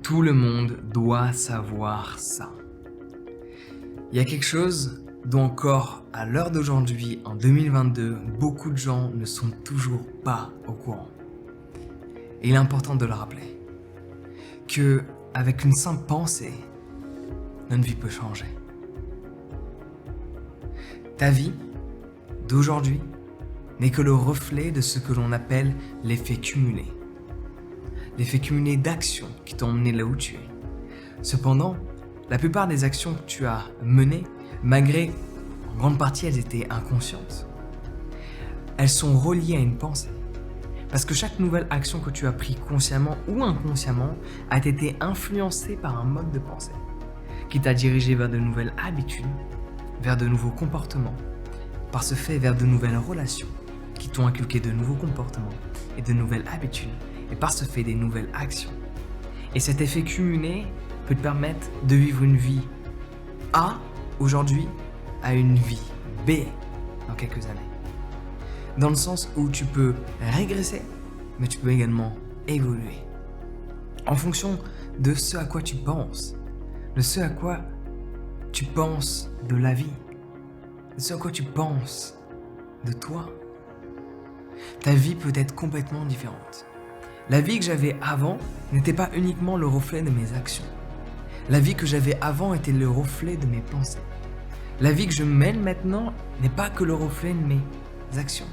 Tout le monde doit savoir ça. Il y a quelque chose dont encore, à l'heure d'aujourd'hui, en 2022, beaucoup de gens ne sont toujours pas au courant. Et il est important de le rappeler. Que, avec une simple pensée, notre vie peut changer. Ta vie, d'aujourd'hui, n'est que le reflet de ce que l'on appelle l'effet cumulé. L'effet cumulé d'actions qui t'ont emmené là où tu es. Cependant, la plupart des actions que tu as menées, malgré en grande partie elles étaient inconscientes, elles sont reliées à une pensée. Parce que chaque nouvelle action que tu as prise consciemment ou inconsciemment a été influencée par un mode de pensée qui t'a dirigé vers de nouvelles habitudes, vers de nouveaux comportements, par ce fait vers de nouvelles relations qui t'ont inculqué de nouveaux comportements et de nouvelles habitudes et par ce fait des nouvelles actions. Et cet effet cumulé peut te permettre de vivre une vie A aujourd'hui à une vie B dans quelques années. Dans le sens où tu peux régresser, mais tu peux également évoluer. En fonction de ce à quoi tu penses, de ce à quoi tu penses de la vie, de ce à quoi tu penses de toi. Ta vie peut être complètement différente. La vie que j'avais avant n'était pas uniquement le reflet de mes actions. La vie que j'avais avant était le reflet de mes pensées. La vie que je mène maintenant n'est pas que le reflet de mes actions.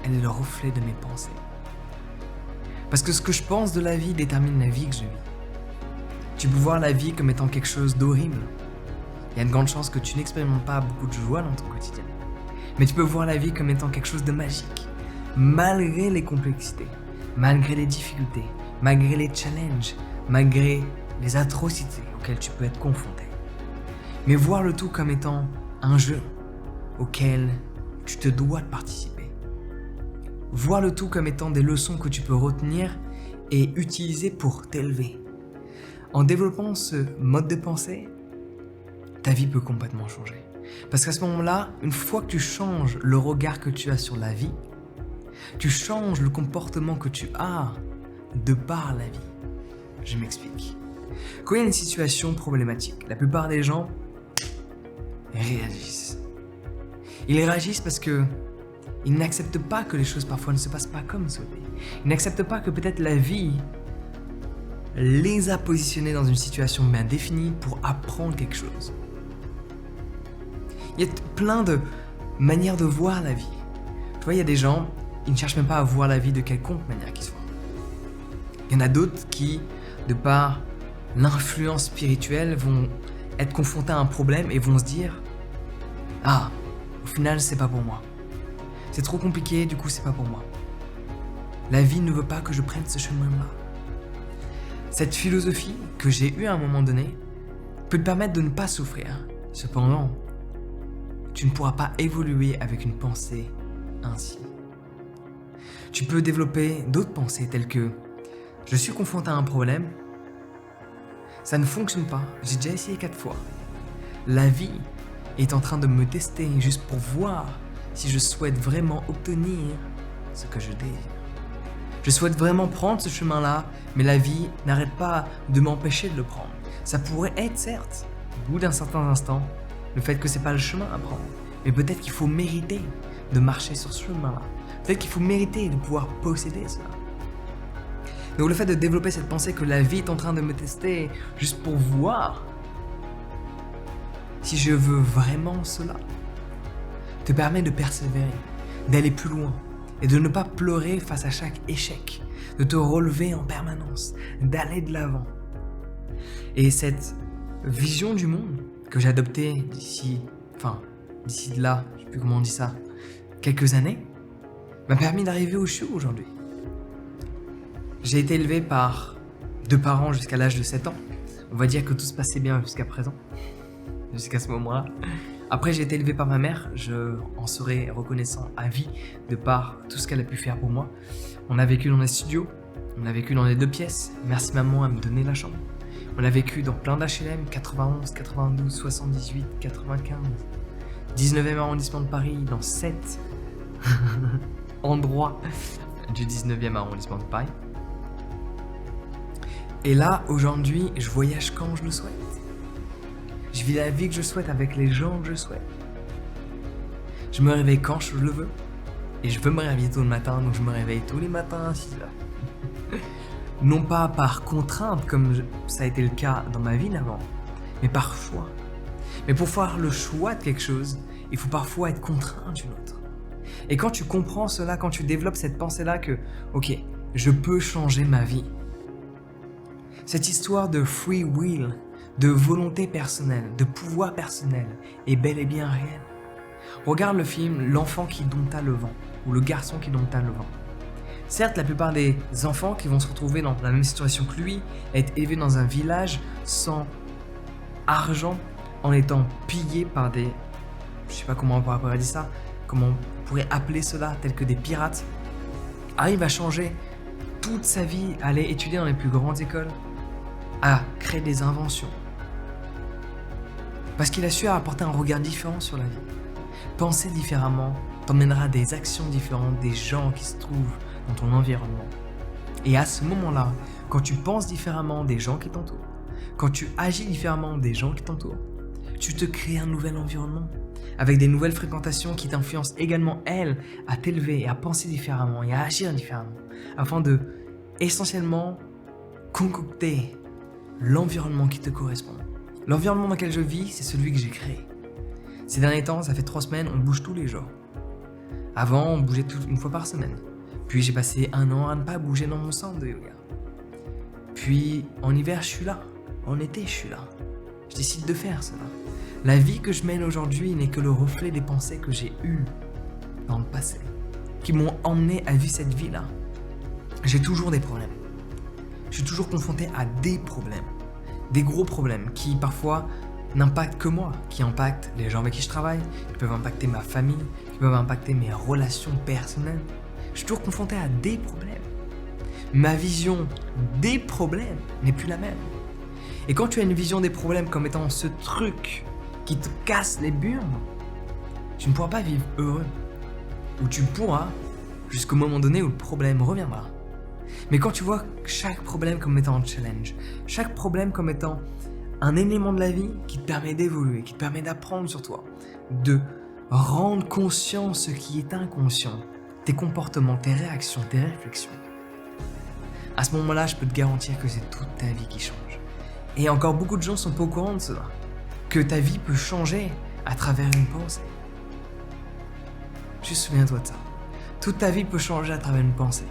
Elle est le reflet de mes pensées. Parce que ce que je pense de la vie détermine la vie que je vis. Tu peux voir la vie comme étant quelque chose d'horrible. Il y a une grande chance que tu n'expérimentes pas beaucoup de joie dans ton quotidien. Mais tu peux voir la vie comme étant quelque chose de magique. Malgré les complexités, malgré les difficultés, malgré les challenges, malgré les atrocités auxquelles tu peux être confronté. Mais voir le tout comme étant un jeu auquel tu te dois de participer. Voir le tout comme étant des leçons que tu peux retenir et utiliser pour t'élever. En développant ce mode de pensée, ta vie peut complètement changer. Parce qu'à ce moment-là, une fois que tu changes le regard que tu as sur la vie, tu changes le comportement que tu as de par la vie. Je m'explique. Quand il y a une situation problématique, la plupart des gens réagissent. Ils réagissent parce que ils n'acceptent pas que les choses parfois ne se passent pas comme souhaité. Ils n'acceptent pas que peut-être la vie les a positionnés dans une situation bien définie pour apprendre quelque chose. Il y a plein de manières de voir la vie. Tu vois, il y a des gens, ils ne cherchent même pas à voir la vie de quelconque manière qu'ils soient. Il y en a d'autres qui, de par l'influence spirituelle, vont être confrontés à un problème et vont se dire « Ah, au final, c'est pas pour moi. C'est trop compliqué, du coup, c'est pas pour moi. La vie ne veut pas que je prenne ce chemin-là. » Cette philosophie que j'ai eue à un moment donné peut te permettre de ne pas souffrir. Cependant, tu ne pourras pas évoluer avec une pensée ainsi. Tu peux développer d'autres pensées telles que « Je suis confronté à un problème, ça ne fonctionne pas, j'ai déjà essayé 4 fois. La vie est en train de me tester juste pour voir si je souhaite vraiment obtenir ce que je désire. Je souhaite vraiment prendre ce chemin-là, mais la vie n'arrête pas de m'empêcher de le prendre. Ça pourrait être, certes, au bout d'un certain instant, le fait que c'est pas le chemin à prendre. Mais peut-être qu'il faut mériter de marcher sur ce chemin-là. Peut-être qu'il faut mériter de pouvoir posséder cela. Donc le fait de développer cette pensée que la vie est en train de me tester juste pour voir si je veux vraiment cela, te permet de persévérer, d'aller plus loin et de ne pas pleurer face à chaque échec, de te relever en permanence, d'aller de l'avant. Et cette vision du monde que j'ai adoptée d'ici de là, je sais plus comment on dit ça, quelques années, m'a permis d'arriver où je suis aujourd'hui. J'ai été élevé par 2 parents jusqu'à l'âge de 7 ans. On va dire que tout se passait bien jusqu'à présent, jusqu'à ce moment-là. Après, j'ai été élevé par ma mère, je en serai reconnaissant à vie de par tout ce qu'elle a pu faire pour moi. On a vécu dans les studios, on a vécu dans les 2 pièces, merci maman à me donner la chambre. On a vécu dans plein d'HLM, 91, 92, 78, 95, 19e arrondissement de Paris, dans 7 endroits du 19e arrondissement de Paris. Et là, aujourd'hui, je voyage quand je le souhaite. Je vis la vie que je souhaite avec les gens que je souhaite. Je me réveille quand je le veux. Et je veux me réveiller tôt le matin, donc je me réveille tous les matins à 6h. Non pas par contrainte, comme ça a été le cas dans ma vie d'avant, mais par choix. Mais pour faire le choix de quelque chose, il faut parfois être contraint d'une autre. Et quand tu comprends cela, quand tu développes cette pensée-là que, ok, je peux changer ma vie. Cette histoire de free will, de volonté personnelle, de pouvoir personnel, est bel et bien réelle. Regarde le film L'enfant qui dompta le vent, ou Le garçon qui dompta le vent. Certes, la plupart des enfants qui vont se retrouver dans la même situation que lui, être élevés dans un village sans argent, en étant pillés par des... Je sais pas comment on pourrait dire ça, comment on pourrait appeler cela, tels que des pirates, arrive à changer toute sa vie, à aller étudier dans les plus grandes écoles, à créer des inventions. Parce qu'il a su apporter un regard différent sur la vie. Penser différemment t'emmènera à des actions différentes des gens qui se trouvent dans ton environnement. Et à ce moment-là, quand tu penses différemment des gens qui t'entourent, quand tu agis différemment des gens qui t'entourent, tu te crées un nouvel environnement avec des nouvelles fréquentations qui t'influencent également, elles, à t'élever et à penser différemment et à agir différemment afin de, essentiellement, concocter l'environnement qui te correspond. L'environnement dans lequel je vis, c'est celui que j'ai créé. Ces derniers temps, ça fait 3 semaines, on bouge tous les jours. Avant, on bougeait une fois par semaine. Puis j'ai passé 1 an à ne pas bouger dans mon centre de yoga. Puis en hiver, je suis là. En été, je suis là. Je décide de faire cela. La vie que je mène aujourd'hui n'est que le reflet des pensées que j'ai eues dans le passé, qui m'ont emmené à vivre cette vie-là. J'ai toujours des problèmes. Je suis toujours confronté à des problèmes. Des gros problèmes qui parfois n'impactent que moi, qui impactent les gens avec qui je travaille, qui peuvent impacter ma famille, qui peuvent impacter mes relations personnelles. Je suis toujours confronté à des problèmes. Ma vision des problèmes n'est plus la même. Et quand tu as une vision des problèmes comme étant ce truc qui te casse les burnes, tu ne pourras pas vivre heureux. Ou tu pourras jusqu'au moment donné où le problème reviendra. Mais quand tu vois chaque problème comme étant un challenge, chaque problème comme étant un élément de la vie qui te permet d'évoluer, qui te permet d'apprendre sur toi, de rendre conscient ce qui est inconscient, tes comportements, tes réactions, tes réflexions. À ce moment-là, je peux te garantir que c'est toute ta vie qui change. Et encore beaucoup de gens sont pas au courant de cela, que ta vie peut changer à travers une pensée. Juste souviens-toi de ça. Toute ta vie peut changer à travers une pensée.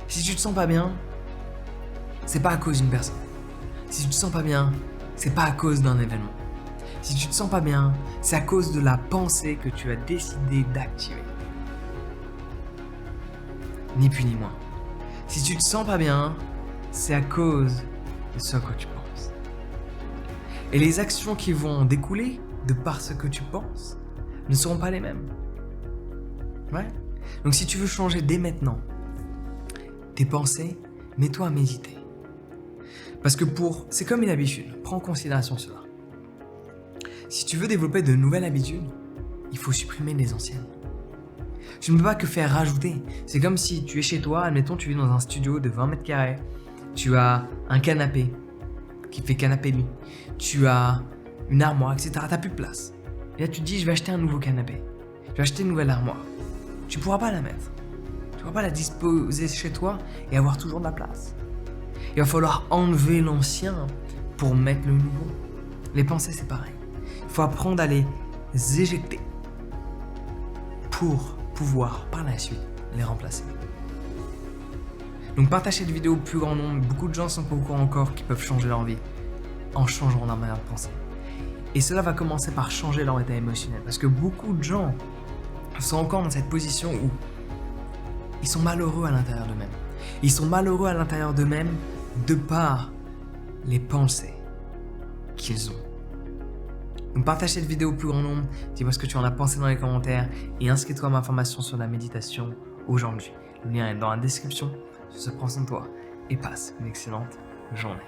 Si tu te sens pas bien, c'est pas à cause d'une personne. Si tu te sens pas bien, c'est pas à cause d'un événement. Si tu te sens pas bien, c'est à cause de la pensée que tu as décidé d'activer. Ni plus ni moins. Si tu te sens pas bien, c'est à cause de ce à quoi tu penses. Et les actions qui vont en découler de par ce que tu penses ne seront pas les mêmes. Ouais. Donc si tu veux changer dès maintenant tes pensées, mets-toi à méditer. Parce que c'est comme une habitude, prends en considération cela. Si tu veux développer de nouvelles habitudes, il faut supprimer les anciennes. Tu ne peux pas que faire rajouter. C'est comme si tu es chez toi, admettons tu vis dans un studio de 20 mètres carrés, tu as un canapé qui fait canapé lit, tu as une armoire, etc. Tu n'as plus de place. Et là tu te dis je vais acheter un nouveau canapé, je vais acheter une nouvelle armoire. Tu ne pourras pas la mettre. Tu ne pourras pas la disposer chez toi et avoir toujours de la place. Il va falloir enlever l'ancien pour mettre le nouveau. Les pensées, c'est pareil. Il faut apprendre à les éjecter pour pouvoir, par la suite, les remplacer. Donc partage cette vidéo au plus grand nombre. Beaucoup de gens sont pas au courant encore qu'ils peuvent changer leur vie en changeant leur manière de penser. Et cela va commencer par changer leur état émotionnel. Parce que beaucoup de gens sont encore dans cette position où ils sont malheureux à l'intérieur d'eux-mêmes. Ils sont malheureux à l'intérieur d'eux-mêmes de par les pensées qu'ils ont. Donc partage cette vidéo au plus grand nombre, dis-moi ce que tu en as pensé dans les commentaires et inscris-toi à ma formation sur la méditation aujourd'hui. Le lien est dans la description. Sur ce, prends soin de toi et passe une excellente journée.